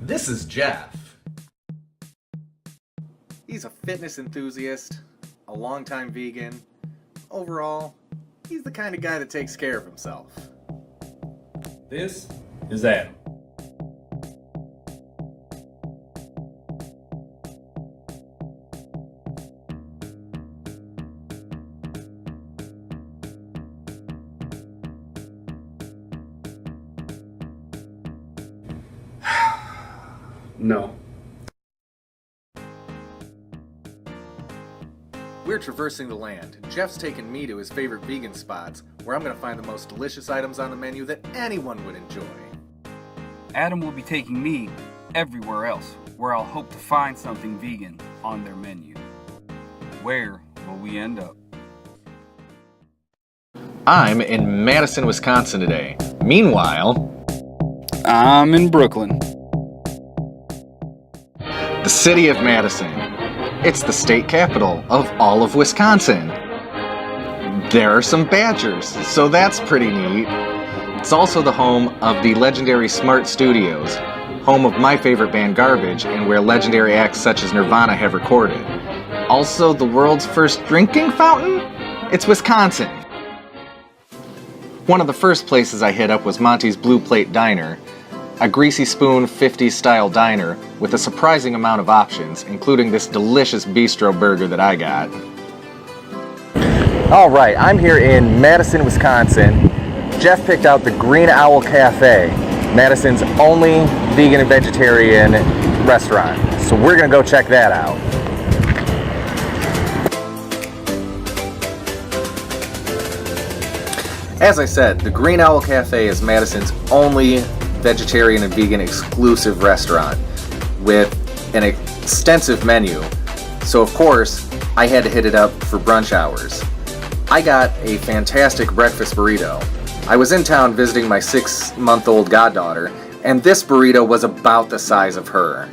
This is Jeff. He's a fitness enthusiast, a longtime vegan. Overall, he's the kind of guy that takes care of himself. This is Adam. No. We're traversing the land. Jeff's taken me to his favorite vegan spots, where I'm going to find the most delicious items on the menu that anyone would enjoy. Adam will be taking me everywhere else, where I'll hope to find something vegan on their menu. Where will we end up? I'm in Madison, Wisconsin today. Meanwhile, I'm in Brooklyn. the city of Madison. It's the state capital of all of Wisconsin. There are some badgers, so that's pretty neat. It's also the home of the legendary Smart Studios, home of my favorite band Garbage, and where legendary acts such as Nirvana have recorded. Also the world's first drinking fountain? It's Wisconsin. One of the first places I hit up was Monty's Blue Plate Diner, a greasy spoon 50s style diner with a surprising amount of options, including this delicious bistro burger that I got. Alright, I'm here in Madison, Wisconsin. Jeff picked out the Green Owl Cafe, Madison's only vegan and vegetarian restaurant. So we're gonna go check that out. As I said, the Green Owl Cafe is Madison's only vegetarian and vegan exclusive restaurant with an extensive menu. So of course, I had to hit it up for brunch hours. I got a fantastic breakfast burrito. I was in town visiting my 6-month-old goddaughter, and this burrito was about the size of her.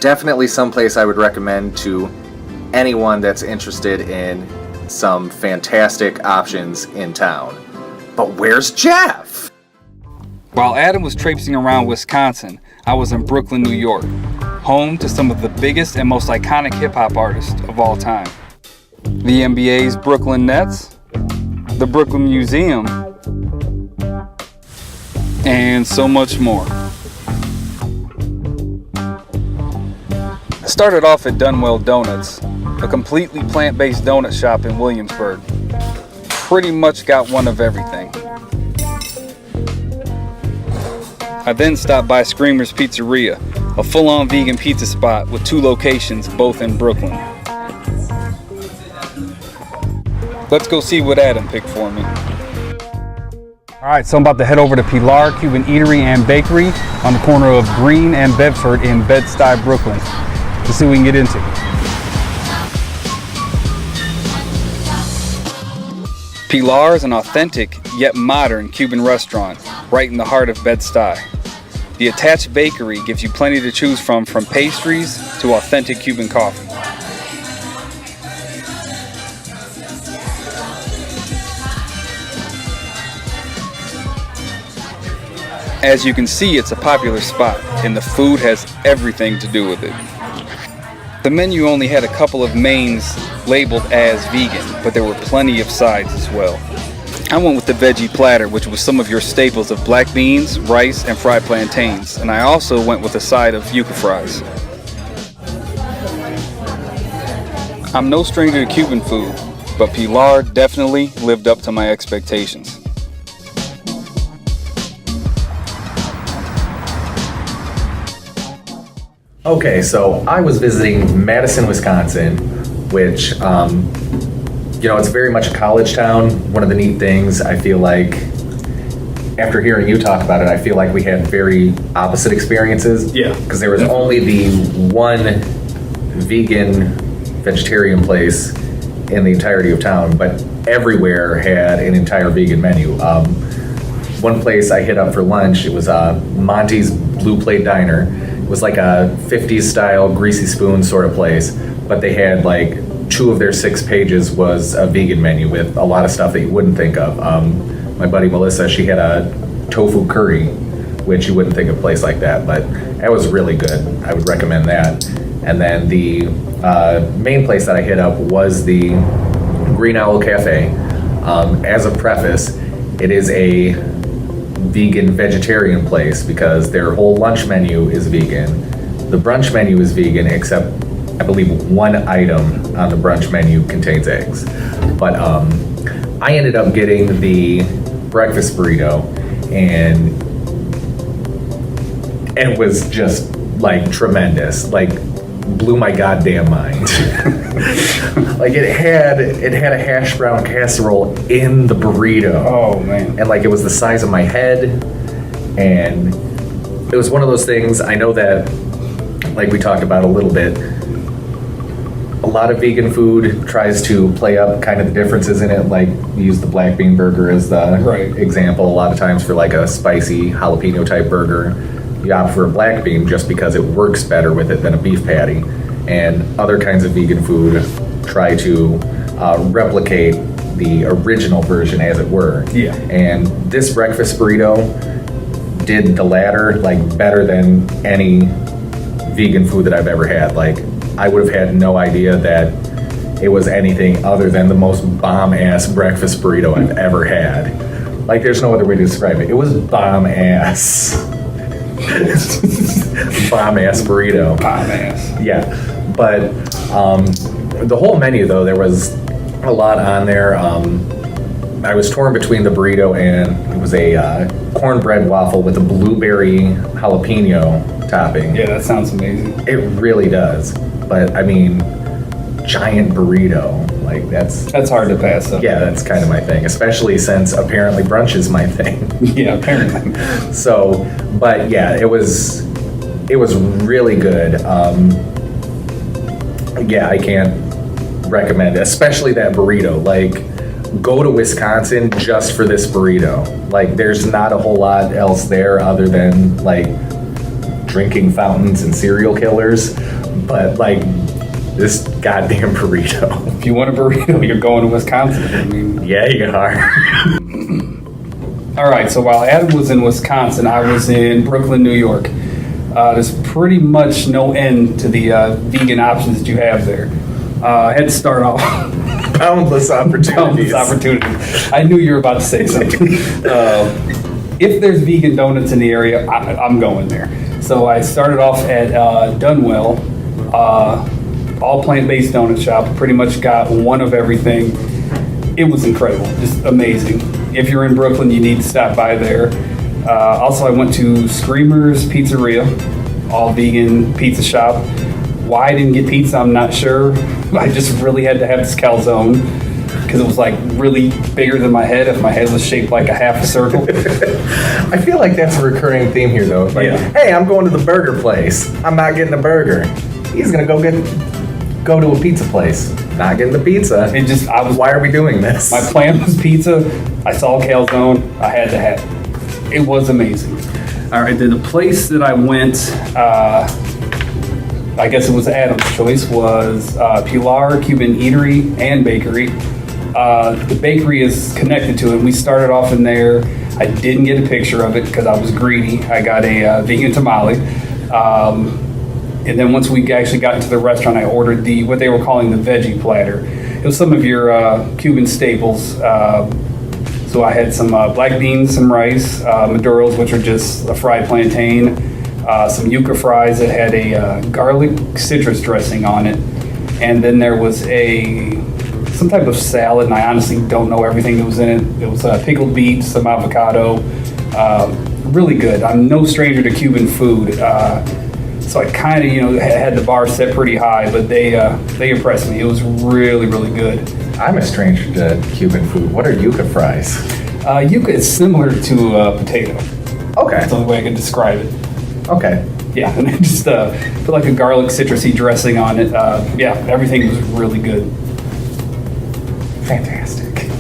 Definitely someplace I would recommend to anyone that's interested in some fantastic options in town. But where's Jeff? While Adam was traipsing around Wisconsin, I was in Brooklyn, New York, home to some of the biggest and most iconic hip-hop artists of all time. The NBA's Brooklyn Nets, the Brooklyn Museum, and so much more. I started off at Doughnuts, a completely plant-based donut shop in Williamsburg. Pretty much got one of everything. I then stopped by Screamer's Pizzeria, a full-on vegan pizza spot with 2 locations, both in Brooklyn. Let's go see what Adam picked for me. Alright, so I'm about to head over to Pilar Cuban Eatery and Bakery on the corner of Green and Bedford in Bed-Stuy, Brooklyn, to see what we can get into. Pilar is an authentic yet modern Cuban restaurant right in the heart of Bed-Stuy. The attached bakery gives you plenty to choose from pastries to authentic Cuban coffee. As you can see, it's a popular spot, and the food has everything to do with it. The menu only had a couple of mains labeled as vegan, but there were plenty of sides as well. I went with the veggie platter, which was some of your staples of black beans, rice, and fried plantains, and I also went with a side of yuca fries. I'm no stranger to Cuban food, but Pilar definitely lived up to my expectations. Okay, so I was visiting Madison, Wisconsin, which, it's very much a college town. One of the neat things, I feel like, after hearing you talk about it, I feel like we had very opposite experiences. Yeah. Because there was only the one vegetarian place in the entirety of town, but everywhere had an entire vegan menu. One place I hit up for lunch, it was Monty's Blue Plate Diner. It was like a 50s style greasy spoon sort of place, but they had like 2 of their 6 pages was a vegan menu with a lot of stuff that you wouldn't think of. My buddy Melissa, she had a tofu curry, which you wouldn't think of a place like that, but that was really good. I would recommend that. And then the main place that I hit up was the Green Owl Cafe. As a preface, it is a vegan vegetarian place because their whole lunch menu is vegan. The brunch menu is vegan, except I believe one item on the brunch menu contains eggs. But I ended up getting the breakfast burrito, and it was just like tremendous, like blew my goddamn mind. Like it had a hash brown casserole in the burrito. Oh man. And like it was the size of my head, and it was one of those things. I know that, like we talked about a little bit, a lot of vegan food tries to play up kind of the differences in it. Like we use the black bean burger as the example a lot of times for like a spicy jalapeno type burger. You opt for a black bean just because it works better with it than a beef patty. And other kinds of vegan food try to replicate the original version, as it were. Yeah. And this breakfast burrito did the latter like better than any vegan food that I've ever had. Like I would have had no idea that it was anything other than the most bomb-ass breakfast burrito I've ever had. Like there's no other way to describe it. It was bomb-ass. Bomb-ass burrito. Bomb-ass. Yeah. But the whole menu, though, there was a lot on there. I was torn between the burrito and it was a cornbread waffle with a blueberry jalapeno topping. Yeah, that sounds amazing. It really does. But I mean, giant burrito, like that's hard to pass up. Yeah, that's kind of my thing, especially since apparently brunch is my thing. Yeah, apparently. So, but yeah, it was really good. Yeah, I can't recommend it, especially that burrito. Like, go to Wisconsin just for this burrito. Like, there's not a whole lot else there other than like drinking fountains and serial killers. But like this goddamn burrito. If you want a burrito, you're going to Wisconsin. I mean, yeah, you are. All right, so while Adam was in Wisconsin, I was in Brooklyn, New York. There's pretty much no end to the vegan options that you have there. I had to start off. Boundless opportunities. I knew you were about to say something. If there's vegan donuts in the area, I'm going there. So I started off at Dunwell, all plant-based donut shop. Pretty much got one of everything. It was incredible, just amazing. If you're in Brooklyn, you need to stop by there. Also, I went to Screamer's Pizzeria, all vegan pizza shop. Why I didn't get pizza, I'm not sure. I just really had to have this calzone because it was like really bigger than my head if my head was shaped like a half a circle. I feel like that's a recurring theme here, though. It's like, hey, I'm going to the burger place. I'm not getting a burger. He's gonna go to a pizza place. Not getting the pizza. Why are we doing this? My plan was pizza. I saw calzone. I had to have it. It was amazing. All right, then the place that I went, I guess it was Adam's choice, was Pilar Cuban Eatery and Bakery. The bakery is connected to it. We started off in there. I didn't get a picture of it because I was greedy. I got a vegan tamale. And then once we actually got into the restaurant, I ordered what they were calling the veggie platter. It was some of your Cuban staples. So I had some black beans, some rice, maduros, which are just a fried plantain, some yuca fries that had a garlic citrus dressing on it. And then there was some type of salad, and I honestly don't know everything that was in it. It was pickled beets, some avocado, really good. I'm no stranger to Cuban food. So I kind of, had the bar set pretty high, but they impressed me. It was really, really good. I'm a stranger to Cuban food. What are yuca fries? Yuca is similar to potato. Okay. That's the only way I can describe it. Okay. Yeah, and then just put like a garlic citrusy dressing on it. Yeah, everything was really good. Fantastic.